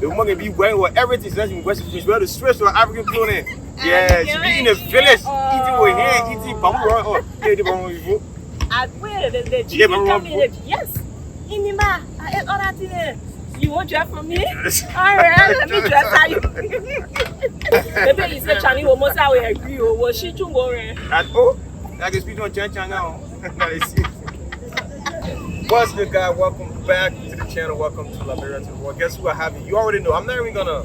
The woman can be wearing what everything. So she wear the Swiss or African clothing. Yeah, she be in the village eating with hand, eating bamboo. Oh, yeah, the bamboo. I wear the chicken come in. Yes. Inima, I ate all that in there. You won't dress for me? Alright, let me dress for you. Maybe you said Chinese almost how we agree. Was she too boring? Oh, I can speak on Chan now. What's good, guys? Welcome back to the channel. Welcome to Liberia to the world. Guess who I have? You already know. I don't even want to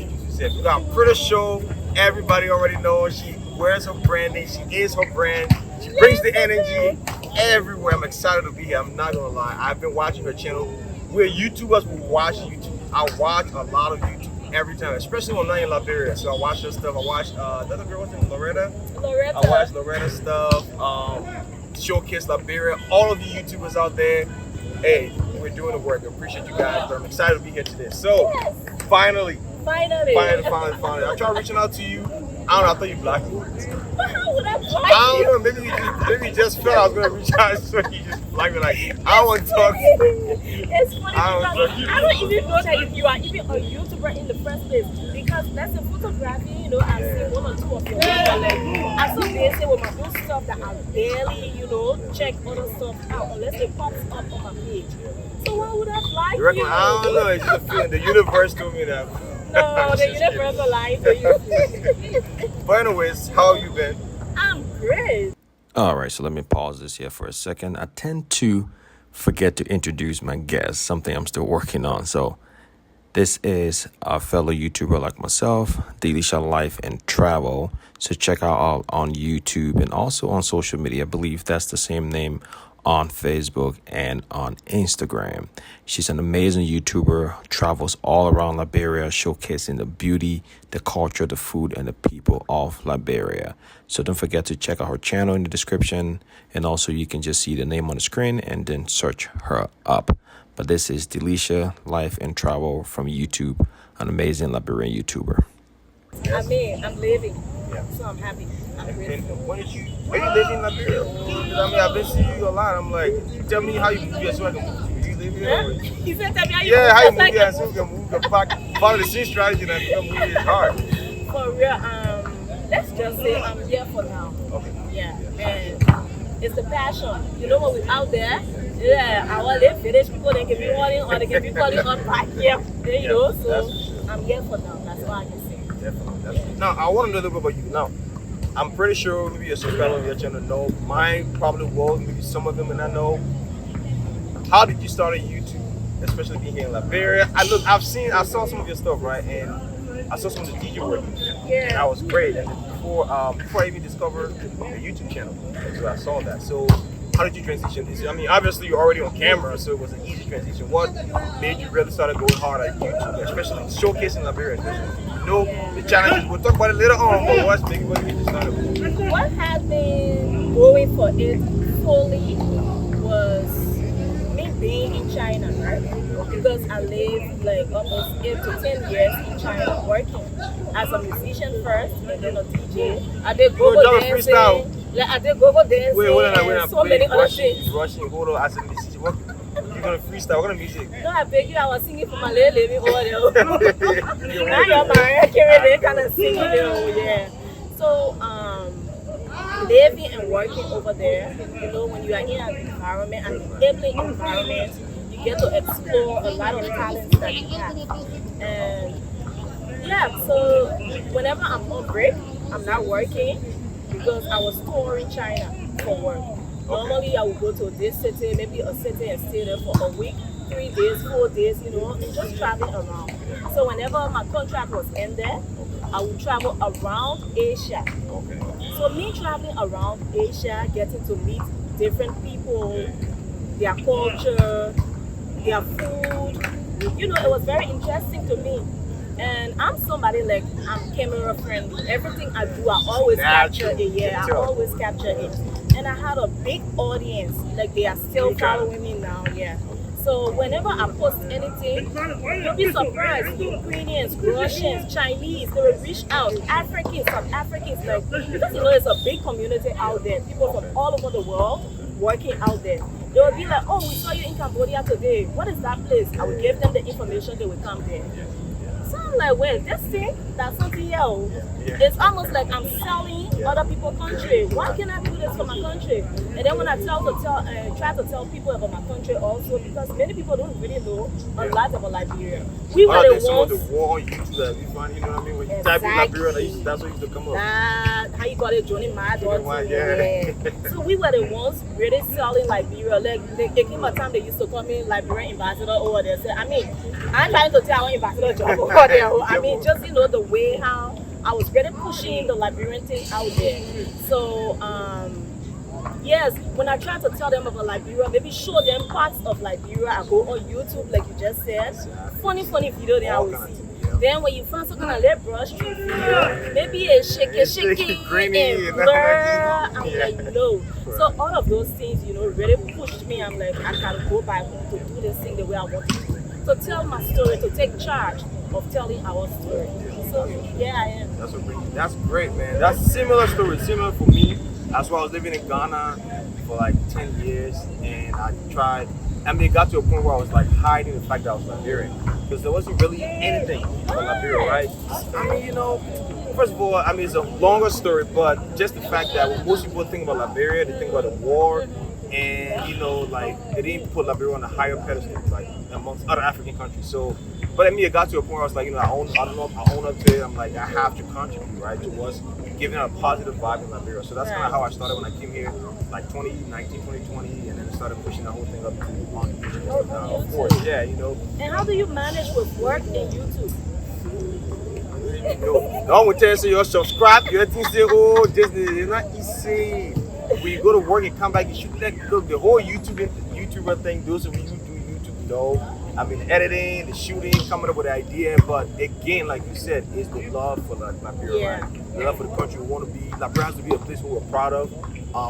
introduce yourself. I'm pretty sure everybody already knows. She wears her branding. She is her brand. She brings the energy everywhere. I'm excited to be here. I'm not gonna lie. I've been watching her channel. We're YouTubers. We watch YouTube. I watch a lot of YouTube every time, especially when I'm in Liberia. So I watch her stuff. I watch the other girl, what's her name? Loretta. I watch Loretta stuff. Showcase Liberia. All of you YouTubers out there, hey, we're doing the work. I appreciate you guys. I'm excited to be here today. So finally. I'm trying reaching out to you. I don't know, I thought you blocked me. How would I block I don't know, maybe you just felt I was gonna reach out, so you just blocked me like, I don't want to talk. It's funny because I don't even know that if you are even a YouTuber in the first place. Because that's a photography, you know, I've seen one or two of your videos. Like, I'm so busy with my own stuff that I barely, you know, check other stuff out unless it pops up on my page. So why would I block you? I don't know, it's just a feeling. The universe told me that. No, the universe will lie to you. But anyways, how have you been? I'm great. Alright, so let me pause this here for a second. I tend to forget to introduce my guests, something I'm still working on. So this is a fellow YouTuber like myself, Licia Life Travel. So check her out on YouTube and also on social media. I believe that's the same name on Facebook and on Instagram. She's an amazing YouTuber, travels all around Liberia, showcasing the beauty, the culture, the food, and the people of Liberia. So don't forget to check out her channel in the description, and also you can just see the name on the screen and then search her up. But this is Licia Life Travel from YouTube, an amazing Liberian YouTuber. I mean, I'm living, so I'm happy. I'm grateful. When did you live in Liberia? I mean, I've been seeing you a lot. I'm like, tell me how you move here so I can move. You live here? Huh? He said, tell me how you move. Yeah, how you move like here so we can move the park. Follow the same strategy that you can move here is hard. For real, let's just say I'm here for now. Okay. Yeah, and it's the passion. You know, when we're out there, I want to finish people, they can be running or they can be calling on back here. You know, so I'm here for now. That's all I can say. Definitely. Now, I want to know a little bit about you. Now, I'm pretty sure maybe a subscriber of your channel know. Mine probably will. Maybe some of them may not know. How did you start on YouTube, especially being here in Liberia? I saw some of your stuff, right? And I saw some of the DJ work. Yeah. That was great. And before I even discovered the YouTube channel, so I saw that. So how did you transition this? I mean, obviously you're already on camera, so it was an easy transition. What made you really start going hard at YouTube, especially showcasing Liberia? The challenges. We'll talk about it later on, but what made you started? What has been going for it fully was me being in China, right? Because I lived like almost 8 to 10 years in China working as a musician first and then a DJ. I did go-go dancing. Like I did go-go dancing and so many other things. Rushing, hold on, as a musician. You're gonna freestyle. What kind of music? No, I beg you. I was singing for my lady over there. Now you're married, they kind of singing there. Yeah. So living and working over there, you know, when you are in an environment, an enabling environment, you get to explore a lot of talents that you have. And yeah, so whenever I'm on break, I'm not working because I was touring China for work. Normally, I would go to this city, maybe a city, and stay there for a week, 3 days, 4 days, you know, and just traveling around. So whenever my contract was ended, I would travel around Asia. So me traveling around Asia, getting to meet different people, their culture, their food, you know, it was very interesting to me. And I'm somebody like, I'm camera friendly. Everything I do, I always capture it. Yeah, I always capture it. And I had a big audience, like they are still following me now, yeah. So whenever I post anything, you'll be surprised. Ukrainians, Russians, Chinese, they will reach out. Africans, South Africans, like, because you know, there's a big community out there. People from all over the world working out there. They would be like, oh, we saw you in Cambodia today. What is that place? I would give them the information, they would come there. So I'm like, wait, this thing, that's something else. It's almost like I'm selling other people's country. Why can't I do this for my country? And then when I try to tell people about my country also, because many people don't really know a lot about Liberia. We were the ones. The war on YouTube that we find, you know what I mean? When you type in Liberia, that's what used to come up. How you call it, Johnny Mad or Yeah. So we were the ones really selling Liberia. Like there came a time they used to call me Liberian ambassador over there. So, I mean, I'm trying to tell our ambassador job over there. I mean, just the way how I was really pushing the Liberian thing out there. So yes, when I try to tell them about Liberia, maybe show them parts of Liberia, I go on YouTube like you just said. Funny video then I will see. Then when you find some kind of little brush video, maybe a shaky and blur, I'm like, no. So all of those things, really pushed me. I'm like, I can go back to do this thing the way I want to tell my story, to take charge of telling our story. So yeah, I am. That's great, man. That's a similar story, similar for me. That's why I was living in Ghana for like 10 years, and it got to a point where I was like hiding the fact that I was Liberian, because there wasn't really anything about Liberia, right? I mean, first of all, it's a longer story, but just the fact that when most people think about Liberia, they think about the war, and they didn't put Liberia on a higher pedestal, like amongst other African countries. So, but it got to a point where I was like, I own up to it. I'm like, I have to contribute, right, towards giving a positive vibe in Liberia. So that's kind of how I started when I came here, like 2019, 2020, and then started pushing the whole thing up to of course, yeah, And how do you manage with work and YouTube? No one will tell you, subscribe. You think say, oh, this is not easy. When you go to work and come back, you should look the whole YouTuber thing. Those of you who do YouTube know. Editing, the shooting, coming up with an idea, but again, like you said, it's the love for Liberia, right? The love for the country. We want to be, Liberia has to be a place we're proud of.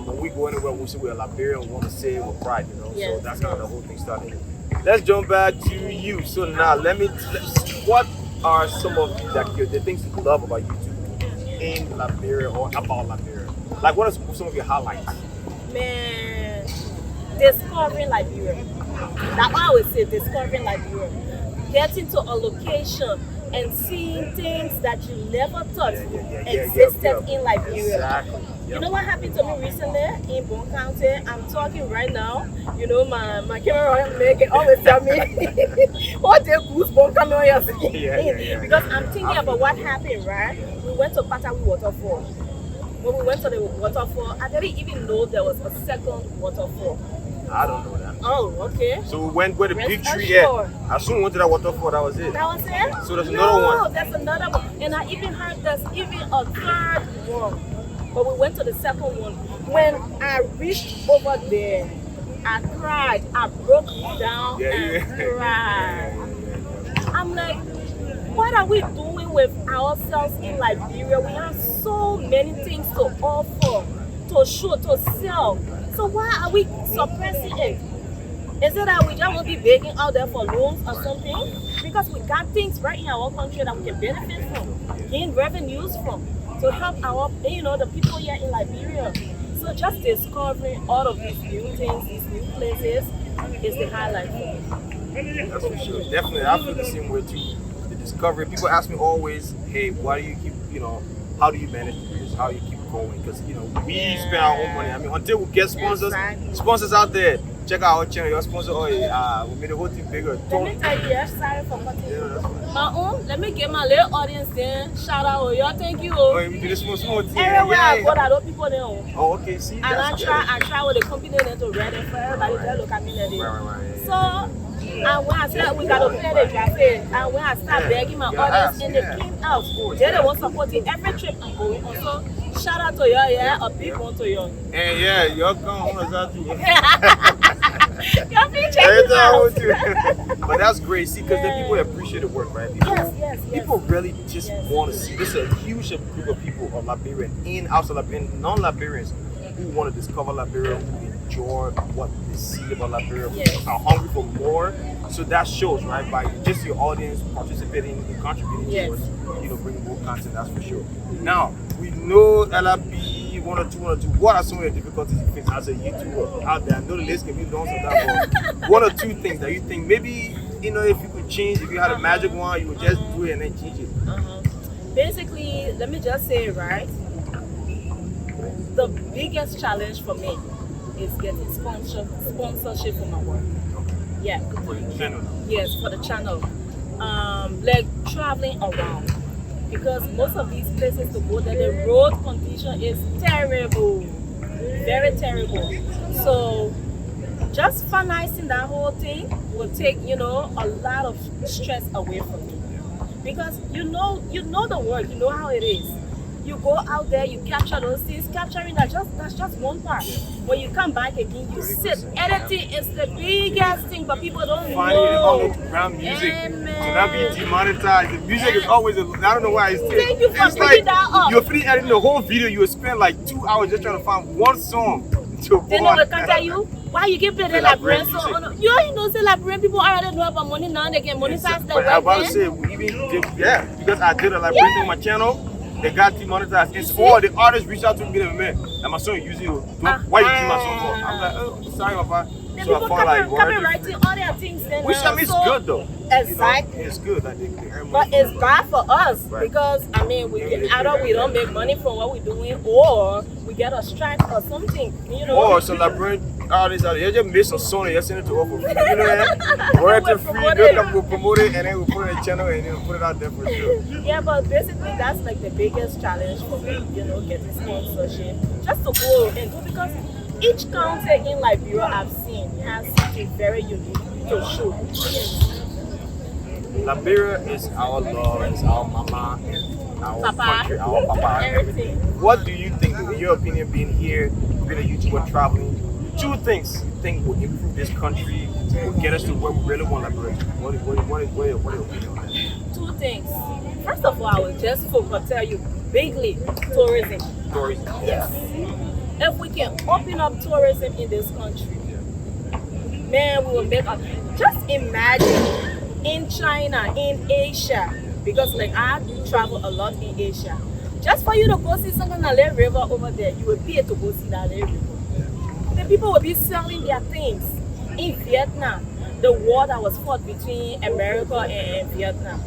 When we go anywhere, we say we're Liberian, we want to say it with pride, So that's kind of the whole thing started. Let's jump back to you. So now, what are some of the things you love about YouTube in Liberia or about Liberia? Like, what are some of your highlights? Man, discovering Liberia. That's why I would say discovering Liberia. Getting to a location and seeing things that you never thought existed in Liberia. Exactly. You know what happened to me recently in Bon County? I'm talking right now. My camera maker always tell me, what the goosebumps coming on your skin? Because I'm thinking about what happened, right? We went to Patawi Waterfall. When we went to the waterfall, I didn't even know there was a second waterfall. I don't know that. Oh, okay. So we went where the big tree is. As soon as we went to that waterfall, that was it. That was it? So there's another one. No, there's another one. And I even heard there's even a third one. But we went to the second one. When I reached over there, I cried. I broke down and cried. I'm like, what are we doing with ourselves in Liberia? We have so many things to offer, to show, to sell. So why are we suppressing it? Is it that we just want to be begging out there for loans or something? Because we got things right in our country that we can benefit from, gain revenues from, to help our, the people here in Liberia. So just discovering all of these new things, these new places, is the highlight for me. That's for sure. Definitely, I feel the same way too. The discovery. People ask me always, hey, why do you keep, how do you manage this? How do you keep going? Because we spend our own money. Until we get sponsors out there, check out our channel. Your sponsor, we made the whole thing bigger. Let me tell you, sorry for cutting. My own, let me get my little audience there. Shout out, y'all, thank you. We do this small thing. Everywhere I go, I know people there. Oh, okay, see. And I try with the company there to read it for everybody to look at me there. So, and when I said we gotta play the traffic, and when I start begging my audience and they came out, they're the ones supporting every trip I'm going on. So shout out to y'all, a big one to y'all. And y'all come on that too. Y'all be checking out. But that's great, see, because then people appreciate the work, right? People really just want to see. This is a huge group of people of Liberian, outside Liberian, non-Liberians who want to discover Liberia, who enjoy what they see about Liberia, are hungry for more. So that shows, right, by just your audience participating and contributing Yes. towards, bringing more content. That's for sure. Now we know LRB one or two. What are some of the difficulties you face as a YouTuber out there? I know the list can be long sometimes, but one or two things that you think maybe if you could change, if you had a magic wand, you would just do it and then change it. Basically, let me just say, right, the biggest challenge for me is getting sponsorship for my work. Yeah. For the channel. Yes, for the channel. Like traveling around, because most of these places to go there, the road condition is terrible, very terrible. So just financing that whole thing will take a lot of stress away from me, because you know the work, you know how it is. You go out there, you capture those things. Capturing that's just one part. When you come back again, you sit. Editing is the biggest thing, but people don't know. Underground music to not be demonetized. The music is always I don't know why it's Thank you for it's bringing that up. You're finished editing the whole video. You would spend like 2 hours just trying to find one song to Then they will contact you. Why you get paid in Liberian song? You say Liberian people already know about money now. They can monetize their work. I was about to say because I did a Liberian thing on my channel. They got demonetized. It's all the artists reach out to me, man. And my song using why you keep my song for? I'm like, oh, sorry, papa. So I found like copywriting all their things. Which I mean is good though. Exactly. It's good. Like they earn but money. it's bad for us because we either we don't make money from what we're doing, or we get a strike or something. Or some Liberian artists out there, they just made some song and just send it to us for free. You know that? Royalty free. They'll come go promote it and then we'll put it in the channel and then we'll put it out there for sure. Yeah, but basically that's like the biggest challenge for me. Getting sponsorship just to go and do, because each county in Liberia I've seen has something very unique to show. Liberia is our love, it's our mama, our country, our papa, everything. What do you think, in your opinion, being here, being a YouTuber traveling, 2 things you think will improve this country, will get us to where we really want Liberia? What is your opinion on that? 2 things. First of all, I will just tell you bigly, tourism. Tourism. Yes. If we can open up tourism in this country, man, we will make a. Just imagine in China, in Asia, because like I travel a lot in Asia. Just for you to go see something on the river over there, you will pay to go see that river. The people will be selling their things. In Vietnam, the war that was fought between America and Vietnam.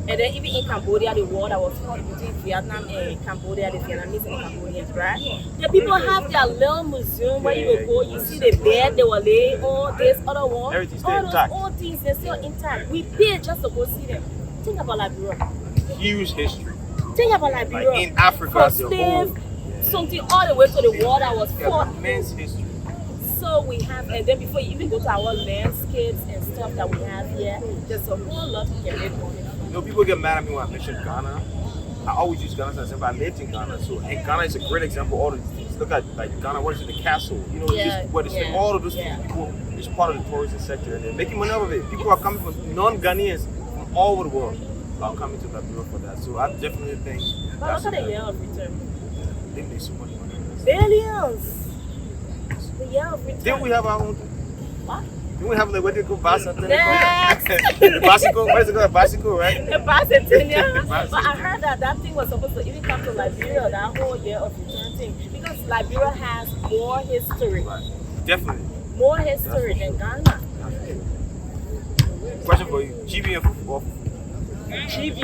And then even in Cambodia, the war that was fought between Vietnam and Cambodia, the Vietnamese and Cambodians, right? The people have their little museum where you will go, you see the bed they were laying on, this other one. Everything's all those intact. old things, they're still intact. We pay just to go see them. Think about Liberia. Huge history. Think about Liberia. Like in Africa as a whole. Something all the way to the war that was fought. Immense history. So we have, and then before you even go to our landscapes and stuff that we have here, there's a whole lot we can make money. People get mad at me when I mention Ghana. I always use Ghana as I lived in Ghana. So, and Ghana is a great example of all of these things. Look at like Ghana, what is it, the castle? Just where they all of those things. People, it's part of the tourism sector, and they're making money out of it. People are coming from non-Ghanaians from all over the world are coming to Liberia for that. So I definitely think. But look at the year of return. They make so much money. Billions. The year of return. Didn't we have our own? What? Didn't we have like what they call bicycle? Next. Bicycle? What is it called? Bicycle, right? The bicentennial. But I heard that thing was supposed to even come to Liberia, that whole year of return thing, because Liberia has more history. Right. Definitely. More history than Ghana. Question for you: GB and football? GB.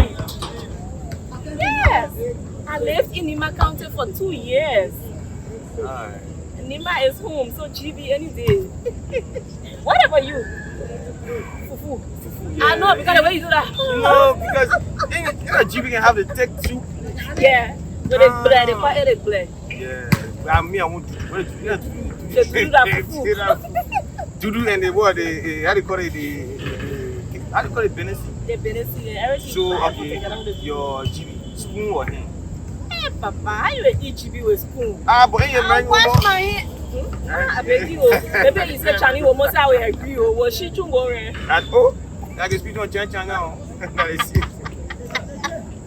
Yes. I lived in Nima County for 2 years. Alright. Nima is home, so GB any day. What about you? Fufu. Yeah. I know, because the way you do that. No, because GB can have the tech soup. Yeah. But they quite it black. Yeah. I mean, I want to do that. Dudu and the what? How do you call it? How do you call it? Benesi. The Benesi and everything. So, okay, your GB, spoon or hand? Hey, Papa, how you eat GB with spoon? But in your man, wash my hand. I beg you. Maybe you say Chinese will most I will agree. Was she too worried? Oh, I can speak on Chan now.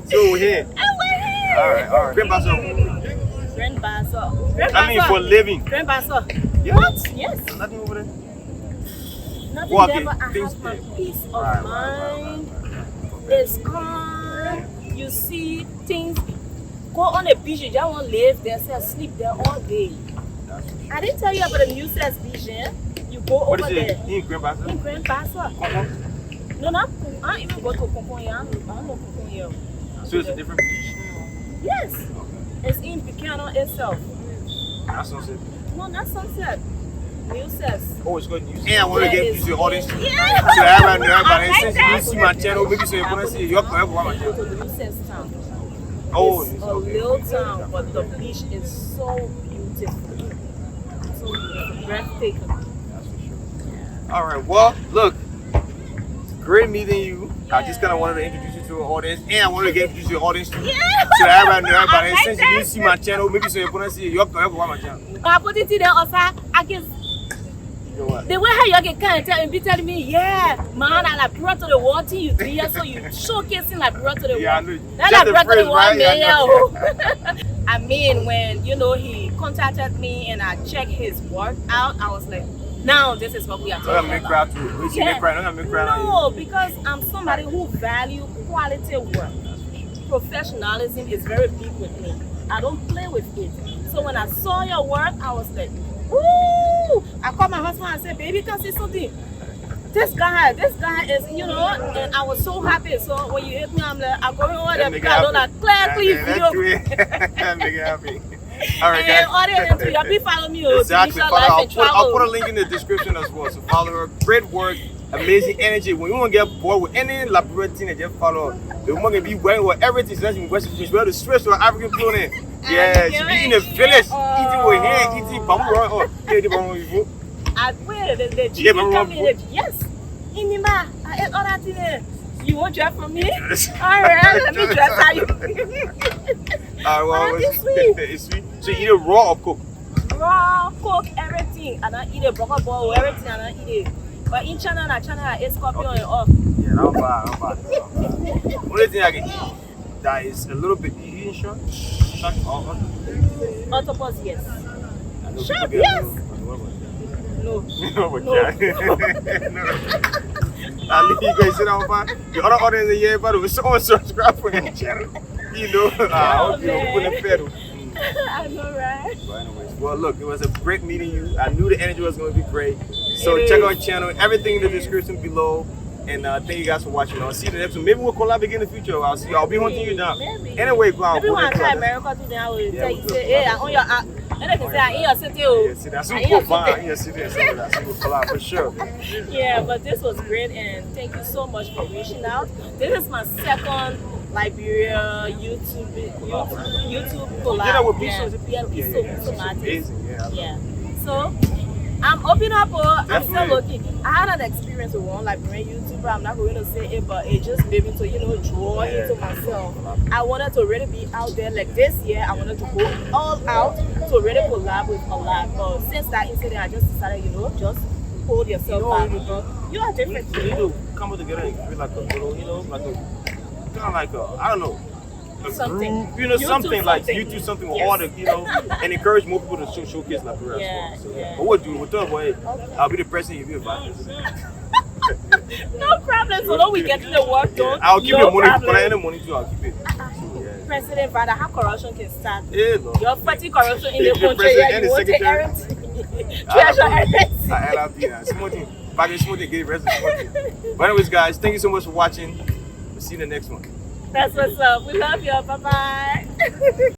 So, here. Alright. Grand Basso. I mean, for living. Grand Basso. Yeah. What? Yes. Nothing over there. Nothing Well, there, okay, but I things have my there. peace of Right. mind. It's calm. You see things. Go on the beach, you just want to live there, say sleep there all day. I didn't tell you about the New Says Beach, eh? You go What over is there. it? In Grand Bassa? In Grand Bassa. No, not. I don't even go to Kokon here. I don't know Kokon here. So it's a different beach? Yes. It's in Picano itself. That's Sunset. No, not Sunset. New Says. Oh, it's good news. And I want to Yeah, get it's- you to the audience. Yeah. So everybody, I like since that. you see my channel, maybe so you want to see your forever my Go channel. to the New Says town. Oh, It's a okay. little town, but the beach is so beautiful. So beautiful. Breathtaking. That's for sure. All right. Well, look, it's great meeting you. I just kind of wanted to introduce you to the audience, and I wanted to get introduced to the audience too. Yeah. So everybody know everybody. I like Since that. you didn't see my channel, maybe so you want to see your forever my channel. I put it in there also. I guess You know what? the way how you can tell and be telling me, yeah, man, I like brought to the world till you 3 years, so you showcasing like brought to the Yeah, I world. know. That's Just like the brought to phrase, the world, right? man. Yeah, I know. I mean, when he contacted me and I checked his work out, I was like, now this is what we are I'm gonna talking make about. crowd too. Wait, you make crowd. I'm gonna make crowd. No, because I'm somebody who value quality work. Professionalism is very big with me. I don't play with it. So when I saw your work, I was like, woo! I called my husband and said, baby, can see something. This guy is, and I was so happy. So when you hit me, I'm like, I'm going over there because I know that clearly video. That make it happy. All right, And guys. audience, you follow me. Exactly. Licia Follow her. Life I'll put a Travel. link in the description as well. So follow her. Great work, amazing energy. When you want to get bored with any Liberian thing, just follow her. The woman can be wearing with everything. She's in West Indies. Well, the Swiss or African clothing. Yeah, she be in the village, eating with hand, eating bamboo. Where the Yeah, chicken but come in. Yes. Inima, I ate all that in there. You won't dress for me? Alright, let me dress how you. Well, it's sweet. it's sweet. So you eat it raw or cooked? Raw, cook, everything. And I eat a broccoli ball, everything, and I eat it. But in China, I eat scorpion and off. Yeah, not bad. Only thing I can eat that is a little bit eating shark. Shark or Octopus, yes. I know Shark, people get yes. No. No, but I'll leave you guys sit down, man. The other audience in here, but someone subscribe for the channel. I hope you don't put in pedal. I know, right? But anyways, well, look, it was a great meeting you. I knew the energy was going to be great. So It check is. out our channel, everything in the description below. And thank you guys for watching. I'll see you in the next one. Maybe we'll collab again in the future. I'll be hunting you down. Maybe. Anyway, go on. Maybe when I try America today, I will Yeah, tell we you, do. say, hey, I'm on your app. And I can say, I'm in your city. Oh. Yeah, see, that's I'm super in your fun. city. Yeah, see that. So we'll collab for sure. Yeah, but this was great, and thank you so much for reaching out. This is my second Liberia YouTube collab. You know what Yeah, Piso is? yeah, Piso It's Matis. amazing. Yeah. Yeah. So I'm open up. I'm still Definitely. looking. I had an experience with one Liberian YouTuber. I'm not going to say it, but it just made me to draw into myself. I wanted to really be out there. Like this year, I wanted to go all out to really collab with a lot. But since that incident, I just decided, just hold yourself back. You are different. You need to come together and create like a little, like a kind of like a, I don't know, a Something. group, YouTube something like something. you do something with Yes. all the, and encourage more people to showcase Liberia Yeah, as well. So, yeah. but we'll do it, boy. I'll be the president, you be the vice. No problem. So long we get to the work done. I'll keep no your money, problem. but I end the money too. I'll keep it. So, yeah. President Father, how corruption can start? Yeah, no. You're fighting corruption in the The country. president Yeah, and you the want to secretary. everything. Treasure everything. I'll be that. Smoothie. Back in smoothie, get the rest of smoothie. But anyways, guys, thank you so much for watching. We'll see you in the next one. That's what's up. We love you. Bye bye.